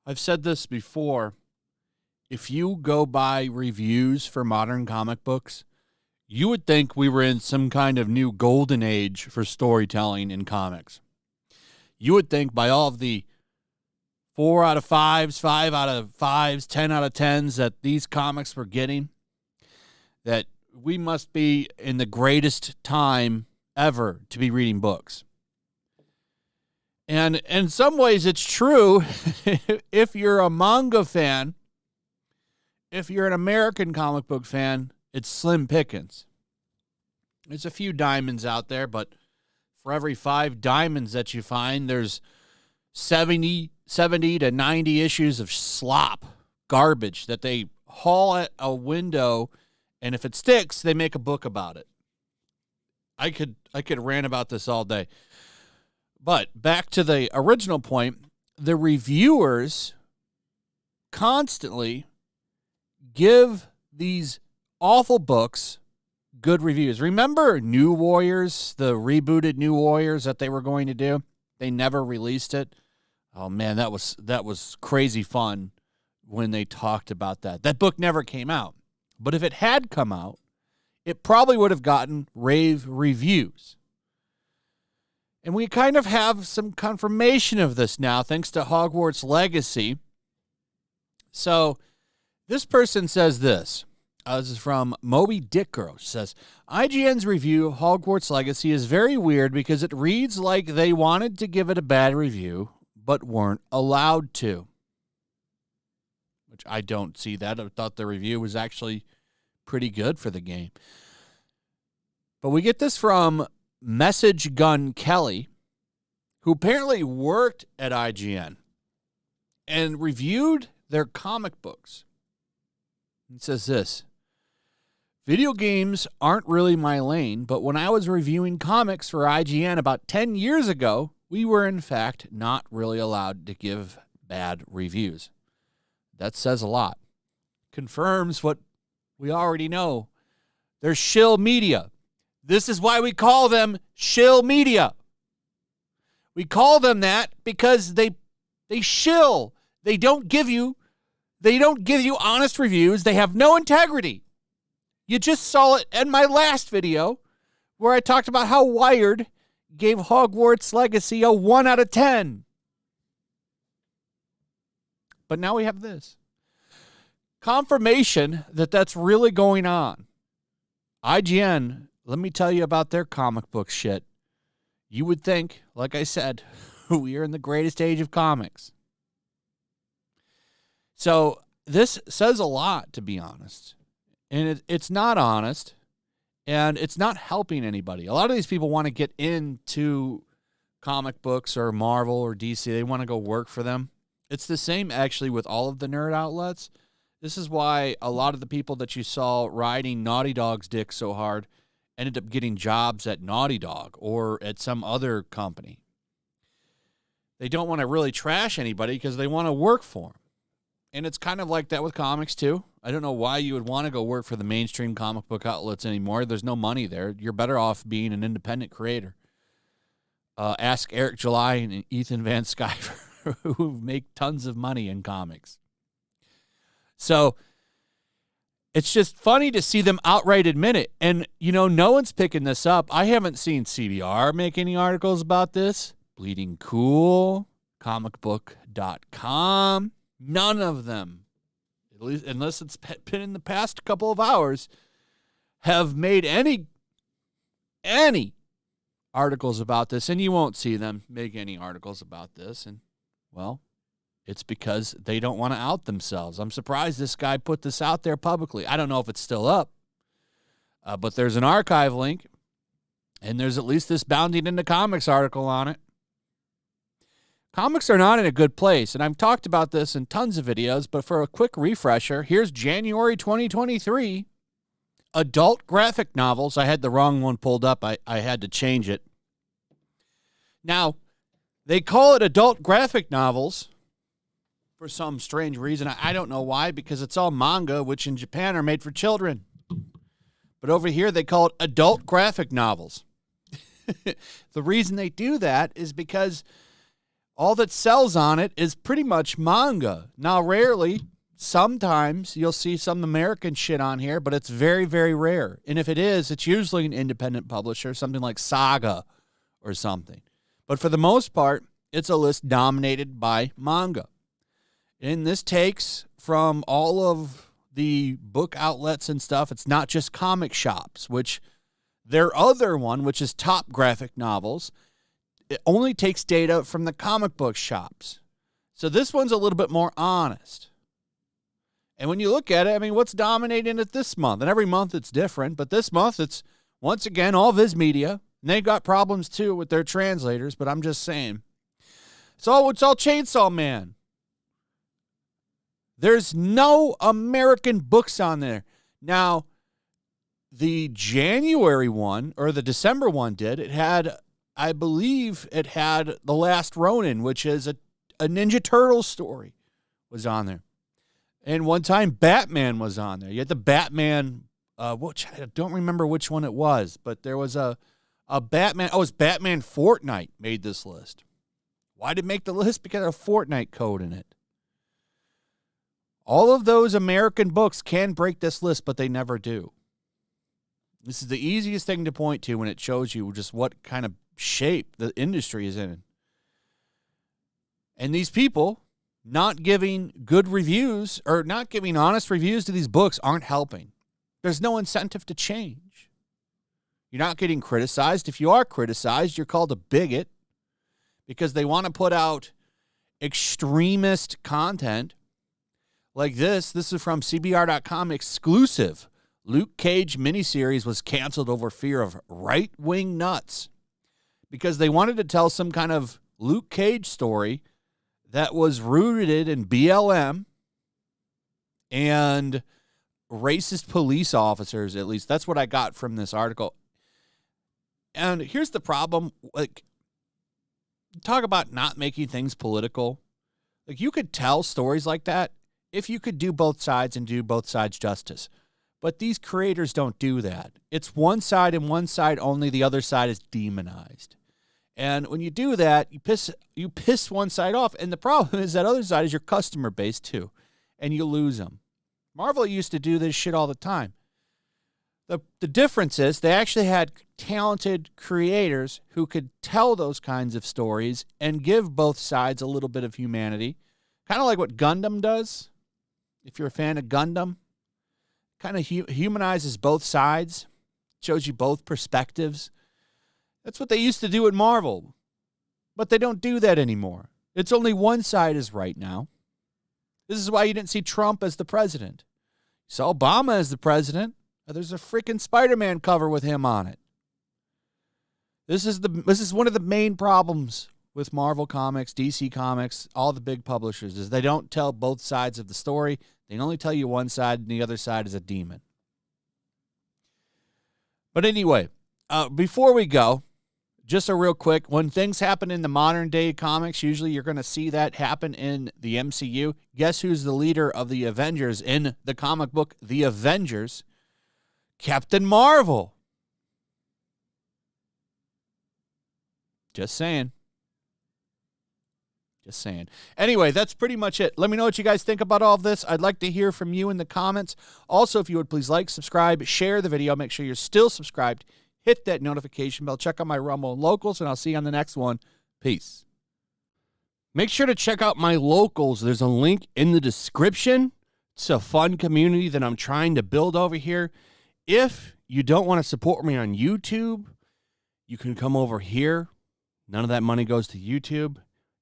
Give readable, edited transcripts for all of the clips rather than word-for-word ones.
I've said this before. If you go by reviews for modern comic books, you would think we were in some kind of new golden age for storytelling in comics. You would think by all of the 4 out of 5s, 5 out of 5s, 10 out of 10s that these comics were getting, that we must be in the greatest time ever to be reading books. And in some ways it's true. If you're a manga fan, if you're an American comic book fan, it's slim pickings. There's a few diamonds out there, but for every 5 diamonds that you find, there's 70 to 90 issues of slop, garbage that they haul at a window, and if it sticks, they make a book about it. I could rant about this all day. But back to the original point, the reviewers constantly give these awful books good reviews. Remember New Warriors, the rebooted New Warriors that they were going to do? They never released it. Oh man, that was crazy fun when they talked about that. That book never came out. But if it had come out, it probably would have gotten rave reviews. And we kind of have some confirmation of this now, thanks to Hogwarts Legacy. So this person says this. This is from Moby Dick Girl. She says, IGN's review of Hogwarts Legacy is very weird because it reads like they wanted to give it a bad review, but weren't allowed to. Which I don't see that. I thought the review was actually pretty good for the game. But we get this from Message Gun Kelly, who apparently worked at IGN and reviewed their comic books. He says this: video games aren't really my lane, but when I was reviewing comics for IGN about 10 years ago, we were in fact not really allowed to give bad reviews. That says a lot. Confirms what we already know. They're shill media. This is why we call them shill media. We call them that because they shill. They don't give you honest reviews. They have no integrity. You just saw it in my last video where I talked about how Wired gave Hogwarts Legacy a 1 out of 10. But now we have this. Confirmation that that's really going on. IGN, let me tell you about their comic book shit. You would think, like I said, we are in the greatest age of comics. So this says a lot, to be honest. And it's not honest, and it's not helping anybody. A lot of these people want to get into comic books or Marvel or DC. They want to go work for them. It's the same, actually, with all of the nerd outlets. This is why a lot of the people that you saw riding Naughty Dog's dick so hard ended up getting jobs at Naughty Dog or at some other company. They don't want to really trash anybody because they want to work for them. And it's kind of like that with comics, too. I don't know why you would want to go work for the mainstream comic book outlets anymore. There's no money there. You're better off being an independent creator. Ask Eric July and Ethan Van Sciver, who make tons of money in comics. So it's just funny to see them outright admit it. And, you know, no one's picking this up. I haven't seen CBR make any articles about this. Bleeding Cool, comicbook.com. None of them, at least unless it's been in the past couple of hours, have made any articles about this. And you won't see them make any articles about this. And, well, it's because they don't want to out themselves. I'm surprised this guy put this out there publicly. I don't know if it's still up, but there's an archive link, and there's at least this Bounding into Comics article on it. Comics are not in a good place, and I've talked about this in tons of videos, but for a quick refresher, here's January 2023. Adult graphic novels. I had the wrong one pulled up. I had to change it. Now, they call it adult graphic novels for some strange reason. I don't know why, because it's all manga, which in Japan are made for children. But over here, they call it adult graphic novels. The reason they do that is because all that sells on it is pretty much manga. Now, rarely, sometimes you'll see some American shit on here, but it's very, very rare. And if it is, it's usually an independent publisher, something like Saga or something. But for the most part, it's a list dominated by manga. And this takes from all of the book outlets and stuff. It's not just comic shops, which their other one, which is Top Graphic Novels, it only takes data from the comic book shops. So this one's a little bit more honest. And when you look at it, I mean, what's dominating it this month? And every month it's different, but this month it's, once again, all Viz Media. And they've got problems, too, with their translators, but I'm just saying. It's all Chainsaw Man. There's no American books on there. Now, the January one, or the December one did, it had, I believe it had The Last Ronin, which is a Ninja Turtle story, was on there. And one time, Batman was on there. You had the Batman, which I don't remember which one it was, but there was a Batman. Oh, it's Batman Fortnite made this list. Why did it make the list? Because of a Fortnite code in it. All of those American books can break this list, but they never do. This is the easiest thing to point to when it shows you just what kind of shape the industry is in. And these people not giving good reviews or not giving honest reviews to these books aren't helping. There's no incentive to change. You're not getting criticized. If you are criticized, you're called a bigot because they want to put out extremist content like this. This is from CBR.com exclusive. Luke Cage miniseries was canceled over fear of right-wing nuts because they wanted to tell some kind of Luke Cage story that was rooted in BLM and racist police officers, at least. That's what I got from this article. And here's the problem. Like, talk about not making things political. Like, you could tell stories like that if you could do both sides and do both sides justice. But these creators don't do that. It's one side and one side only. The other side is demonized. And when you do that, you piss one side off. And the problem is that other side is your customer base too. And you lose them. Marvel used to do this shit all the time. The difference is they actually had talented creators who could tell those kinds of stories and give both sides a little bit of humanity. Kind of like what Gundam does. If you're a fan of Gundam. Kind of humanizes both sides. Shows you both perspectives. That's what they used to do at Marvel. But they don't do that anymore. It's only one side is right now. This is why you didn't see Trump as the president. You saw Obama as the president. There's a freaking Spider-Man cover with him on it. This is one of the main problems with Marvel Comics, DC Comics, all the big publishers, is they don't tell both sides of the story. They only tell you one side, and the other side is a demon. But anyway, before we go, just a real quick, when things happen in the modern day comics, usually you're going to see that happen in the MCU. Guess who's the leader of the Avengers in the comic book, The Avengers? Captain Marvel. Just saying. Just saying. Anyway, that's pretty much it. Let me know what you guys think about all of this. I'd like to hear from you in the comments. Also, if you would please like, subscribe, share the video. Make sure you're still subscribed. Hit that notification bell. Check out my Rumble and Locals, and I'll see you on the next one. Peace. Make sure to check out my Locals. There's a link in the description. It's a fun community that I'm trying to build over here. If you don't want to support me on YouTube, you can come over here. None of that money goes to YouTube.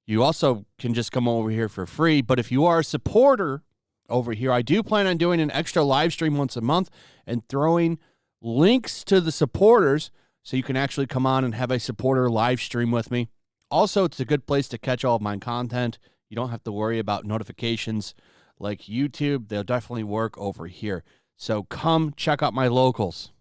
You also can just come over here for free. But if you are a supporter over here, I do plan on doing an extra live stream once a month and throwing links to the supporters so you can actually come on and have a supporter live stream with me. Also, it's a good place to catch all of my content. You don't have to worry about notifications like YouTube. They'll definitely work over here. So come check out my Locals.